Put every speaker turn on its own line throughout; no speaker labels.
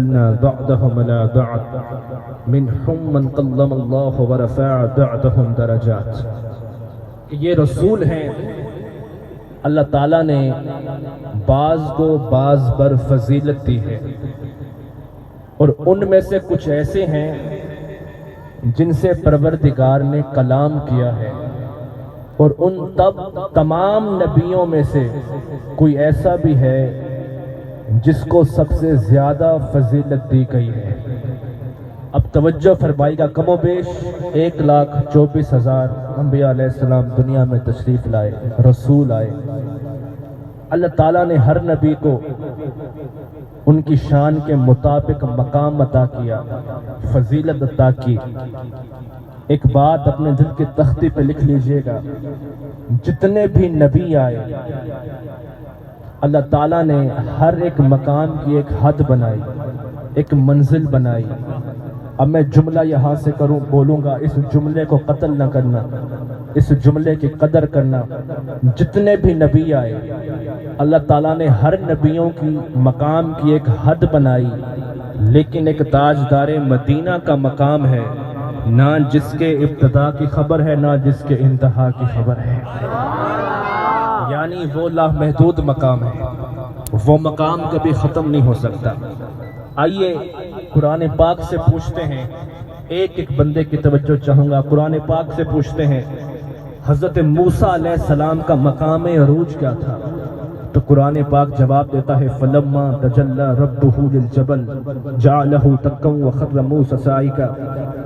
بعدهم على بعد منهم من قلم اللہ ورفع بعدهم درجات. یہ رسول ہیں، اللہ تعالیٰ نے بعض کو بعض پر فضیلت دی ہے، اور ان میں سے کچھ ایسے ہیں جن سے پروردگار نے کلام کیا ہے، اور ان تمام نبیوں میں سے کوئی ایسا بھی ہے جس کو سب سے زیادہ فضیلت دی گئی ہے. اب توجہ فرمائی گا، کم و بیش 1,24,000 انبیاء علیہ السلام دنیا میں تشریف لائے، رسول آئے. اللہ تعالیٰ نے ہر نبی کو ان کی شان کے مطابق مقام عطا کیا، فضیلت عطا کی. ایک بات اپنے دل کی تختی پہ لکھ لیجئے گا، جتنے بھی نبی آئے اللہ تعالیٰ نے ہر ایک مقام کی ایک حد بنائی، ایک منزل بنائی. اب میں جملہ یہاں سے بولوں گا، اس جملے کو قتل نہ کرنا، اس جملے کی قدر کرنا. جتنے بھی نبی آئے اللہ تعالیٰ نے ہر نبیوں کی مقام کی ایک حد بنائی، لیکن ایک تاجدار مدینہ کا مقام ہے، نہ جس کے ابتدا کی خبر ہے نہ جس کے انتہا کی خبر ہے. یعنی وہ لامحدود مقام ہے، وہ مقام کبھی ختم نہیں ہو سکتا. آئیے قرآن پاک سے پوچھتے ہیں، ایک ایک بندے کی توجہ چاہوں گا. قرآن پاک سے پوچھتے ہیں حضرت موسیٰ علیہ السلام کا مقام عروج کیا تھا؟ تو قرآن پاک جواب دیتا ہے فلما تجلی ربہ للجبل جعلہ دکا وخر موسیٰ صعقا.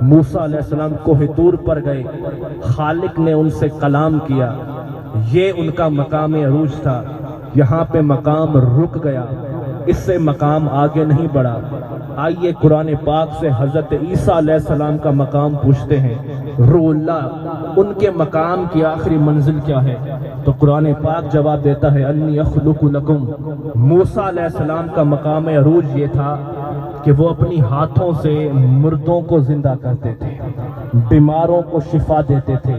موسیٰ علیہ السلام کوہ طور پر گئے، خالق نے ان سے کلام کیا، یہ ان کا مقام عروج تھا. یہاں پہ مقام رک گیا، اس سے مقام آگے نہیں بڑھا. آئیے قرآن پاک سے حضرت عیسیٰ علیہ السلام کا مقام پوچھتے ہیں، روح اللہ، ان کے مقام کی آخری منزل کیا ہے؟ تو قرآن پاک جواب دیتا ہے انی اخلق لکم. موسیٰ علیہ السلام کا مقام عروج یہ تھا کہ وہ اپنی ہاتھوں سے مردوں کو زندہ کرتے تھے، بیماروں کو شفا دیتے تھے.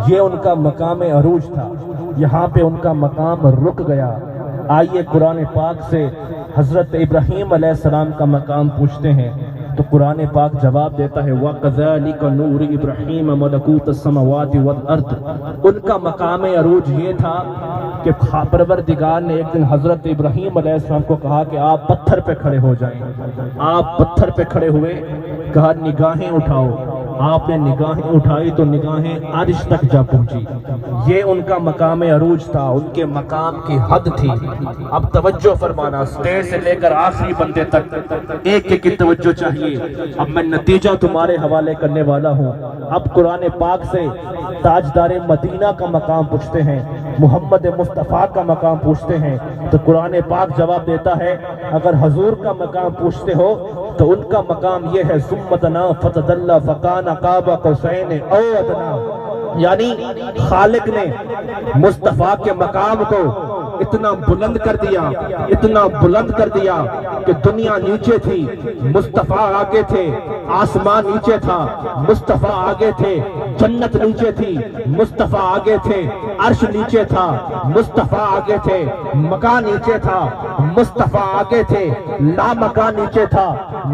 یہ ان کا مقام عروج تھا، یہاں پہ ان کا مقام رک گیا. آئیے قرآن پاک سے حضرت ابراہیم علیہ السلام کا مقام پوچھتے ہیں، تو قرآن پاک جواب دیتا ہے وَقَذَلِكَ نُورِ إِبْرَاهِيمَ مَلَكُوتَ السَّمَوَاتِ وَالْأَرْضِ. ان کا مقام عروج یہ تھا کہ پروردگار نے ایک دن حضرت ابراہیم علیہ السلام کو کہا کہ آپ پتھر پہ کھڑے ہو جائیں. آپ پتھر پہ کھڑے ہوئے، کہا نگاہیں اٹھاؤ. آپ نے نگاہیں اٹھائی تو نگاہیں عرش تک جا پہنچی. یہ ان کا مقام عروج تھا، ان کے مقام کی حد تھی. اب توجہ فرمانا، اسٹیج سے لے کر آخری بندے تک ایک ایک کی توجہ چاہیے. اب میں نتیجہ تمہارے حوالے کرنے والا ہوں. اب قرآن پاک سے تاجدار مدینہ کا مقام پوچھتے ہیں، محمد مصطفیٰ کا مقام پوچھتے ہیں. تو قرآن پاک جواب دیتا ہے اگر حضور کا مقام پوچھتے ہو تو ان کا مقام یہ ہے ثم دنا فتدلی فکان قاب قوسین او ادنا. یعنی خالق نے مصطفیٰ کے مقام کو اتنا بلند کر دیا، اتنا بلند کر دیا کہ دنیا نیچے تھی، مصطفیٰ آگے تھے. آسمان نیچے تھا، مصطفیٰ آگے تھے. جنت نیچے تھی، مصطفیٰ آگے تھے. عرش نیچے تھا، مصطفیٰ آگے تھے. مکان نیچے تھا، مصطفیٰ آگے تھے. لا مکان نیچے تھا،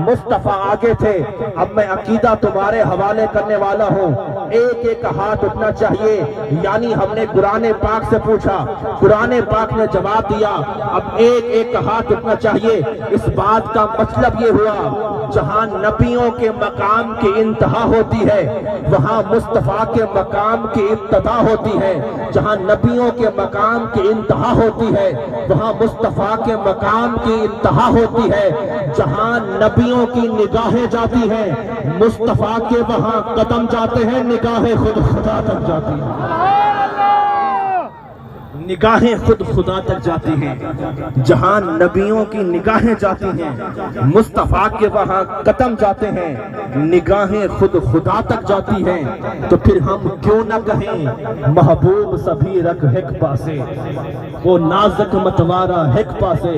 مصطفیٰ آگے تھے. اب میں عقیدہ تمہارے حوالے کرنے والا ہوں. ایک ایک ہاتھ اٹھنا چاہیے. یعنی ہم نے قرآن پاک سے پوچھا، قرآن پاک نے جواب دیا. اب ایک ایک ہاتھ اٹھنا چاہیے. اس بات کا مطلب یہ ہوا جہاں نبیوں کے مقام کی انتہا ہوتی ہے وہاں مصطفیٰ کے مقام کی ابتدا ہوتی ہے. جہاں نبیوں کے مقام کی انتہا ہوتی ہے وہاں مصطفیٰ کے مقام کی انتہا ہوتی ہے. جہاں نبیوں کی نگاہیں جاتی ہیں مصطفیٰ کے وہاں قدم جاتے ہیں، نگاہیں خود خدا تک جاتی ہیں. نگاہیں خود خدا تک جاتی ہیں. جہاں نبیوں کی نگاہیں جاتی ہیں مصطفیٰ کے وہاں قدم جاتے ہیں، نگاہیں خود خدا تک جاتی ہیں. تو پھر ہم کیوں نہ کہیں محبوب سبھی رکھ ہک پاسے، وہ نازک متوارا ہک پاسے.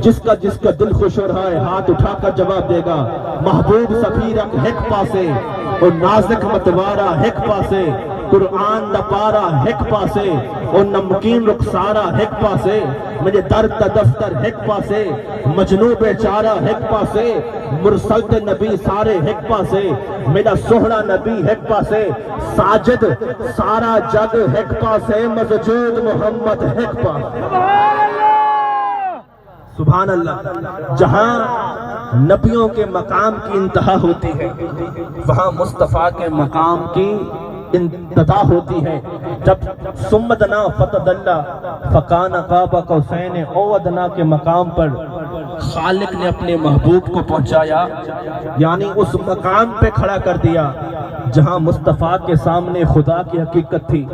جس کا دل خوش ہو رہا ہے ہاتھ اٹھا کر جواب دے گا محبوب سبھی رکھ ہک پاسے، وہ نازک متوارا ہک پاسے. قرآن نہ پارا ہک پاسے اور نمکین رخسارا ہک پاسے مجھے درد دفتر ہک پاسے مجنو بیچارہ ہک پاسے مرسلت نبی سارے ہک پاسے میرا سہرا نبی ہک پاسے ساجد سارا جگ ہک پاسے مسجود محمد ہک پاسے سبحان اللہ جہاں نبیوں کے مقام کی انتہا ہوتی ہے وہاں مصطفیٰ کے مقام کی انتہا ہوتی ہے جب ثم دنا فتدلی فکان قاب قوسین او ادنا کے مقام پر خالق نے اپنے محبوب کو پہنچایا یعنی اس مقام پہ کھڑا کر دیا جہاں مصطفیٰ کے سامنے خدا کی حقیقت تھی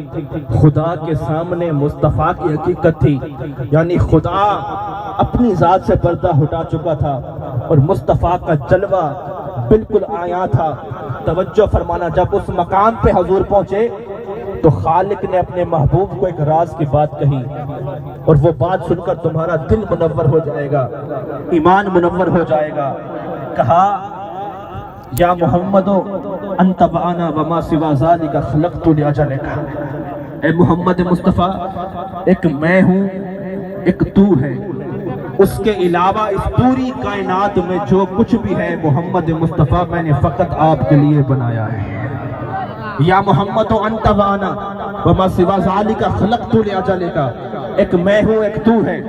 خدا کے سامنے مصطفیٰ کی حقیقت تھی یعنی خدا اپنی ذات سے پردہ ہٹا چکا تھا اور مصطفیٰ کا جلوہ بالکل آیا تھا توجہ فرمانا جب اس مقام پہ حضور پہنچے تو خالق نے اپنے محبوب کو ایک راز کی بات کہی اور وہ بات سن کر تمہارا دل منور ہو جائے گا ایمان منور ہو جائے گا کہا یا محمد انت وانا وما سوا ذالک خلقت لاجلک اے محمد مصطفیٰ ایک میں ہوں ایک تو ہے اس کے علاوہ اس پوری کائنات میں جو کچھ بھی ہے محمد مصطفیٰ میں نے فقط آپ کے لیے بنایا ہے یا محمد انت وانا وما سوا ذالک خلقت لاجلک ایک میں ہوں ایک تو ہے